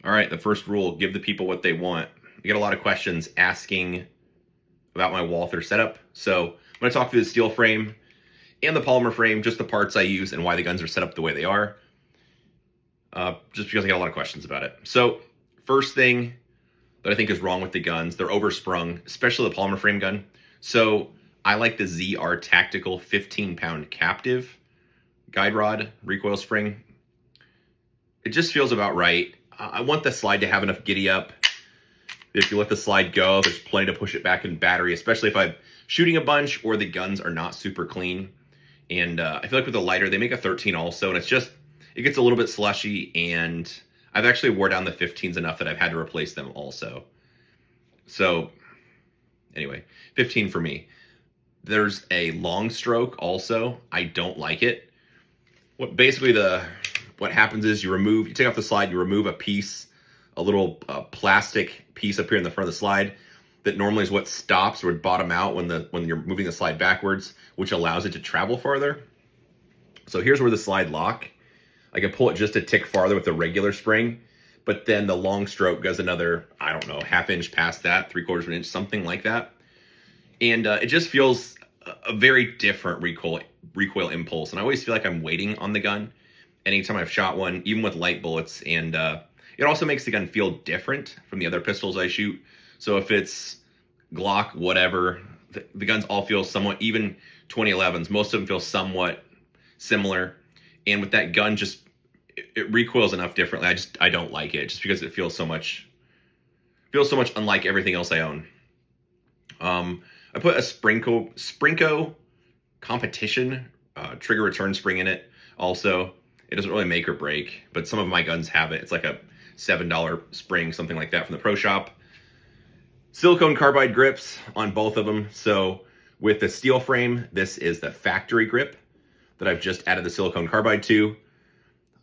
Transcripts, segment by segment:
All right, the first rule, give the people what they want. I get a lot of questions asking about my Walther setup. So I'm going to talk through the steel frame and the polymer frame, just the parts I use and why the guns are set up the way they are, just because I get a lot of questions about it. So first thing that I think is wrong with the guns, they're oversprung, especially the polymer frame gun. So I like the ZR Tactical 15-pound captive guide rod recoil spring. It just feels about right. I want the slide to have enough giddy up. If you let the slide go, there's plenty to push it back in battery, especially if I'm shooting a bunch or the guns are not super clean. And I feel like with the lighter, they make a 13 also, and it gets a little bit slushy, and I've actually wore down the 15s enough that I've had to replace them also. So anyway, 15 for me. There's a long stroke also. I don't like it. What happens is you take off the slide, you remove a piece, a little plastic piece up here in the front of the slide that normally is what stops or would bottom out when you're moving the slide backwards, which allows it to travel farther. So here's where the slide lock. I can pull it just a tick farther with the regular spring, but then the long stroke goes another, I don't know, ½ inch past that, 3/4 of an inch, something like that. And it just feels a very different recoil impulse. And I always feel like I'm waiting on the gun anytime I've shot one, even with light bullets. And it also makes the gun feel different from the other pistols I shoot. So if it's Glock, whatever, the guns all feel somewhat, even 2011s, most of them feel somewhat similar. And with that gun, it recoils enough differently. I don't like it just because it feels so much unlike everything else I own. I put a Sprinko competition trigger return spring in it. Also, it doesn't really make or break, but some of my guns have it. It's like a $7 spring, something like that from the pro shop. Silicone carbide grips on both of them. So with the steel frame, this is the factory grip that I've just added the silicone carbide to.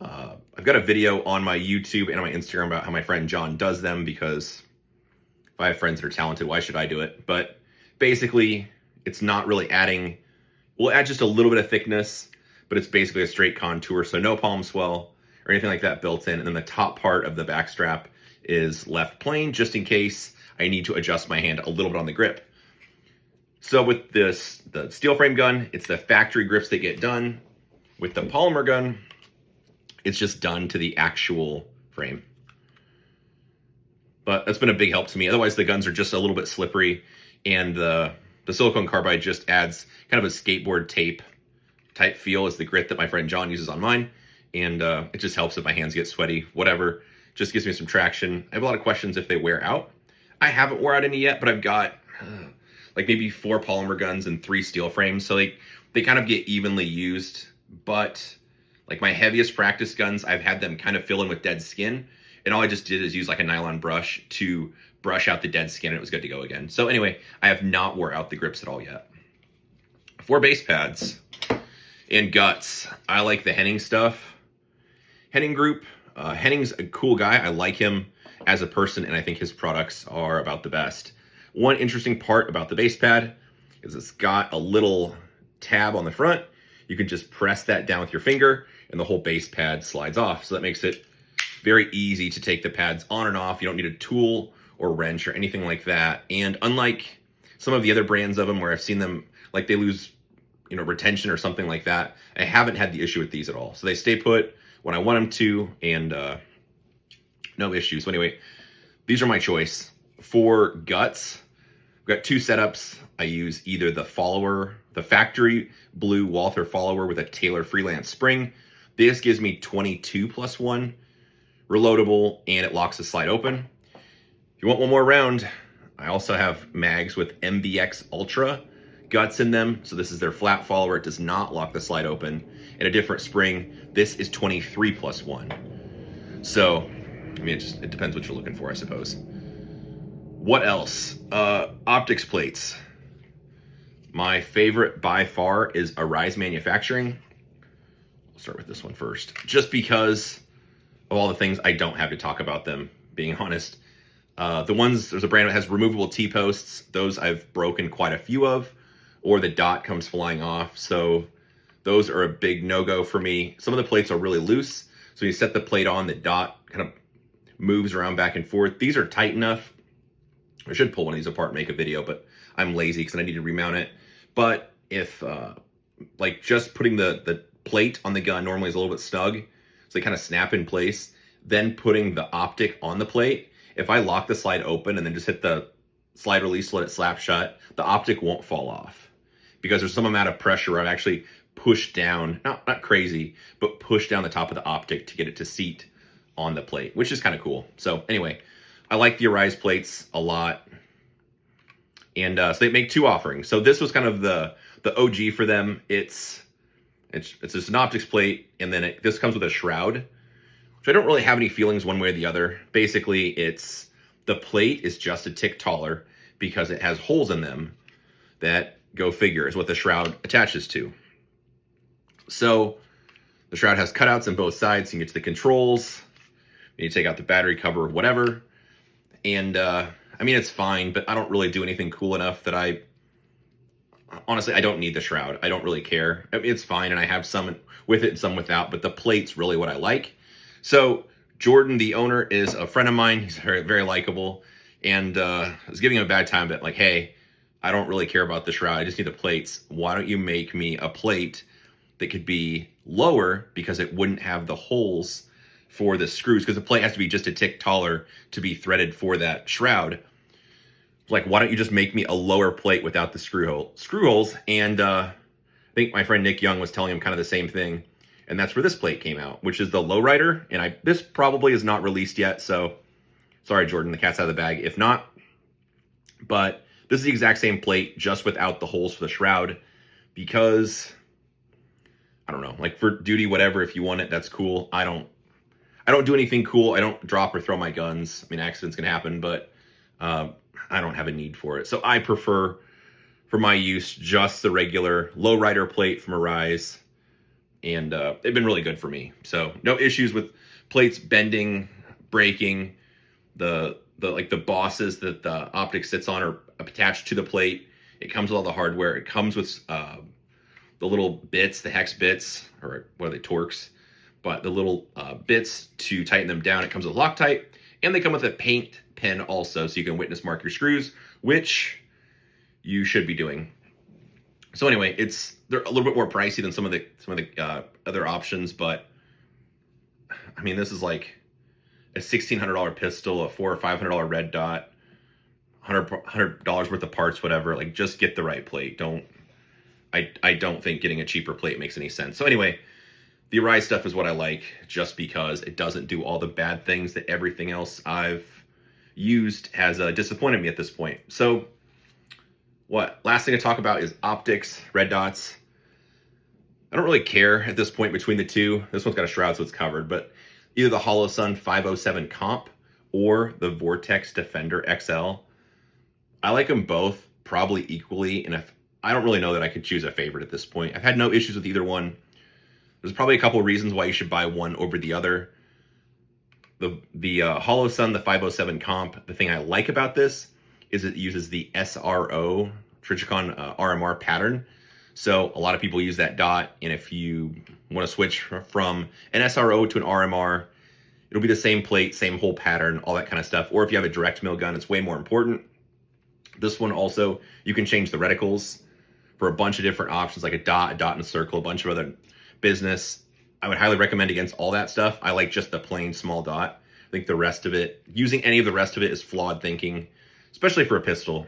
I've got a video on my YouTube and on my Instagram about how my friend John does them, because if I have friends that are talented, why should I do it? But basically, it's not really adding, we'll add just a little bit of thickness, but it's basically a straight contour, so no palm swell or anything like that built in. And then the top part of the back strap is left plain, just in case I need to adjust my hand a little bit on the grip. So with the steel frame gun, it's the factory grips that get done. With the polymer gun, it's just done to the actual frame. But that's been a big help to me. Otherwise, the guns are just a little bit slippery, and the silicone carbide just adds kind of a skateboard tape type feel as the grit that my friend John uses on mine. And it just helps if my hands get sweaty, whatever. Just gives me some traction. I have a lot of questions if they wear out. I haven't wore out any yet, but I've got like maybe 4 polymer guns and 3 steel frames. So they kind of get evenly used. But like my heaviest practice guns, I've had them kind of fill in with dead skin. And all I just did is use like a nylon brush to brush out the dead skin, and it was good to go again. So anyway, I have not wore out the grips at all yet. For base pads and guts, I like the Henning stuff. Henning Group. Henning's a cool guy. I like him as a person, and I think his products are about the best. One interesting part about the base pad is it's got a little tab on the front. You can just press that down with your finger, and the whole base pad slides off. So that makes it very easy to take the pads on and off. You don't need a tool or wrench or anything like that. And unlike some of the other brands of them where I've seen them, like they lose, retention or something like that, I haven't had the issue with these at all. So they stay put when I want them to, and no issues. So anyway, these are my choice. For guts, I've got 2 setups. I use either the factory blue Walther follower with a Taylor Freelance spring. This gives me 22+1 reloadable, and it locks the slide open. If you want one more round, I also have mags with MBX Ultra guts in them. So this is their flat follower. It does not lock the slide open. And a different spring. This is 23+1. So, I mean, it depends what you're looking for, I suppose. What else? Optics plates. My favorite by far is Arise Manufacturing. We'll start with this one first, just because of all the things I don't have to talk about them, being honest. There's a brand that has removable T-posts. Those I've broken quite a few of, or the dot comes flying off. So those are a big no-go for me. Some of the plates are really loose. So you set the plate on, the dot kind of moves around back and forth. These are tight enough. I should pull one of these apart and make a video, but I'm lazy because I need to remount it. But if, like, just putting the plate on the gun normally is a little bit snug, so they kind of snap in place, then putting the optic on the plate, if I lock the slide open and then just hit the slide release, let it slap shut, the optic won't fall off. Because there's some amount of pressure where I've actually pushed down, not crazy, but pushed down the top of the optic to get it to seat on the plate, which is kind of cool. So anyway, I like the Arise plates a lot. And so they make 2 offerings. So this was kind of the OG for them. It's just an optics plate, and then this comes with a shroud, which I don't really have any feelings one way or the other. Basically, the plate is just a tick taller because it has holes in them that, go figure, is what the shroud attaches to. So the shroud has cutouts on both sides. You can get to the controls. You take out the battery cover or whatever. And I mean, it's fine, but I don't really do anything cool enough that honestly, I don't need the shroud. I don't really care. I mean, it's fine, and I have some with it and some without, but the plate's really what I like. So Jordan, the owner, is a friend of mine. He's very, very likable. And I was giving him a bad time, but like, hey, I don't really care about the shroud. I just need the plates. Why don't you make me a plate that could be lower because it wouldn't have the holes for the screws, because the plate has to be just a tick taller to be threaded for that shroud. Like, why don't you just make me a lower plate without the screw holes? And I think my friend Nick Young was telling him kind of the same thing. And that's where this plate came out, which is the lowrider. And this probably is not released yet. So sorry, Jordan, the cat's out of the bag if not. But this is the exact same plate, just without the holes for the shroud, because I don't know, like for duty, whatever, if you want it, that's cool. I don't do anything cool. I don't drop or throw my guns. I mean, accidents can happen, but I don't have a need for it. So I prefer, for my use, just the regular lowrider plate from Arise. And they've been really good for me. So no issues with plates bending, breaking. The bosses that the optic sits on are attached to the plate. It comes with all the hardware. It comes with the little bits, the hex bits, or what are they, Torx? But the little bits to tighten them down. It comes with Loctite, and they come with a paint pen also, so you can witness mark your screws, which you should be doing. So anyway, they're a little bit more pricey than some of the other options, but I mean, this is like a $1,600 pistol, a $400 or $500 red dot, $100 worth of parts, whatever. Like, just get the right plate. I don't think getting a cheaper plate makes any sense. So anyway, the Arise stuff is what I like, just because it doesn't do all the bad things that everything else I've used has disappointed me at this point. So last thing to talk about is optics, red dots. I don't really care at this point between the two. This one's got a shroud, so it's covered, but either the Holosun 507 Comp or the Vortex Defender XL. I like them both probably equally, and I don't really know that I could choose a favorite at this point. I've had no issues with either one. There's probably a couple of reasons why you should buy one over the other. The Holosun, the 507 Comp, the thing I like about this is it uses the SRO, Trichicon RMR pattern. So a lot of people use that dot, and if you want to switch from an SRO to an RMR, it'll be the same plate, same whole pattern, all that kind of stuff. Or if you have a direct mill gun, it's way more important. This one also, you can change the reticles for a bunch of different options, like a dot and a circle, a bunch of other business. I would highly recommend against all that stuff. I like just the plain small dot. I think the rest of it, using any of the rest of it is flawed thinking, especially for a pistol.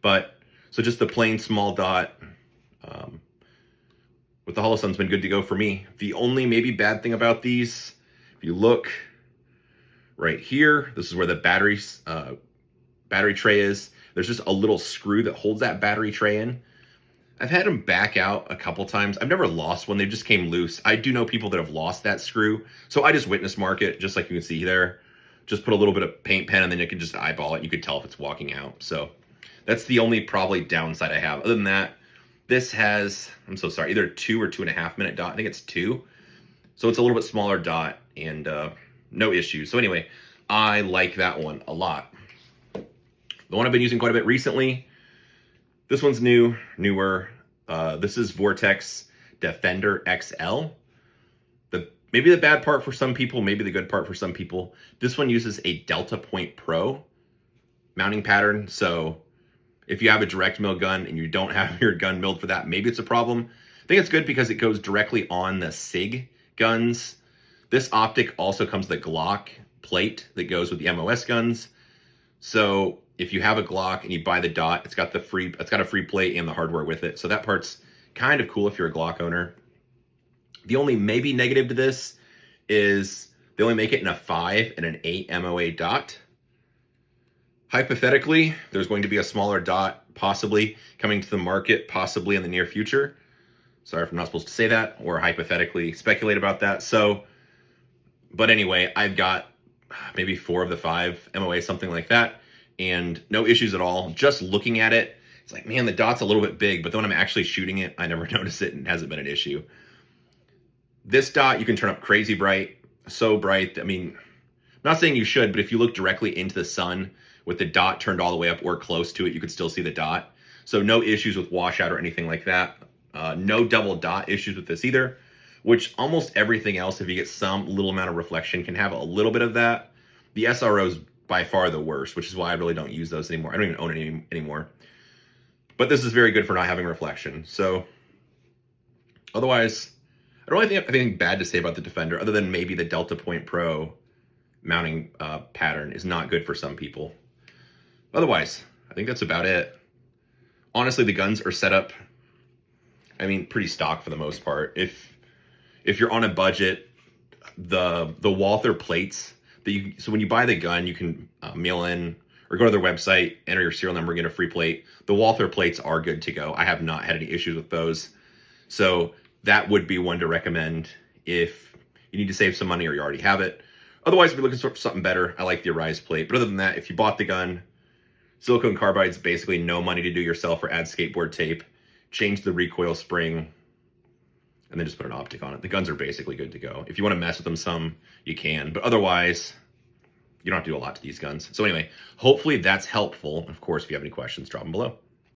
But, so just the plain small dot with the Holosun's been good to go for me. The only maybe bad thing about these, if you look right here, this is where the battery tray is. There's just a little screw that holds that battery tray in. I've had them back out a couple times. I've never lost one. They just came loose. I do know people that have lost that screw. So I just witness mark it, just like you can see there. Just put a little bit of paint pen, and then you can just eyeball it. You could tell if it's walking out. So that's the only probably downside I have. Other than that, this has, I'm so sorry, either 2 or 2.5 minute dot. I think it's 2. So it's a little bit smaller dot, and no issues. So anyway, I like that one a lot. The one I've been using quite a bit recently, this one's newer. This is Vortex Defender XL. The Maybe the bad part for some people, maybe the good part for some people. This one uses a Delta Point Pro mounting pattern. So if you have a direct mill gun and you don't have your gun milled for that, maybe it's a problem. I think it's good because it goes directly on the SIG guns. This optic also comes with a Glock plate that goes with the MOS guns. So if you have a Glock and you buy the dot, it's got a free plate and the hardware with it. So that part's kind of cool if you're a Glock owner. The only maybe negative to this is they only make it in a 5 and an 8 MOA dot. Hypothetically, there's going to be a smaller dot possibly coming to the market, possibly in the near future. Sorry if I'm not supposed to say that or hypothetically speculate about that. So, but anyway, I've got maybe 4 of the 5 MOA, something like that, and no issues at all. Just looking at it, it's like, man, the dot's a little bit big, but then when I'm actually shooting it, I never notice it and it hasn't been an issue. This dot, you can turn up crazy bright, so bright. I mean, I'm not saying you should, but if you look directly into the sun with the dot turned all the way up or close to it, you could still see the dot. So no issues with washout or anything like that. No double dot issues with this either, which almost everything else, if you get some little amount of reflection, can have a little bit of that. The SRO is by far the worst, which is why I really don't use those anymore. I don't even own any anymore. But this is very good for not having reflection. So otherwise, I don't really have anything bad to say about the Defender, other than maybe the Delta Point Pro mounting pattern is not good for some people. Otherwise, I think that's about it. Honestly, the guns are set up, I mean, pretty stock for the most part. If you're on a budget, the Walther plates so when you buy the gun, you can mail in or go to their website, enter your serial number, get a free plate. The Walther plates are good to go. I have not had any issues with those. So that would be one to recommend if you need to save some money or you already have it. Otherwise, if you're looking for something better, I like the Arise plate. But other than that, if you bought the gun, silicone carbide's basically no money to do yourself or add skateboard tape. Change the recoil spring, and then just put an optic on it. The guns are basically good to go. If you want to mess with them some, you can. But otherwise, you don't have to do a lot to these guns. So anyway, hopefully that's helpful. Of course, if you have any questions, drop them below.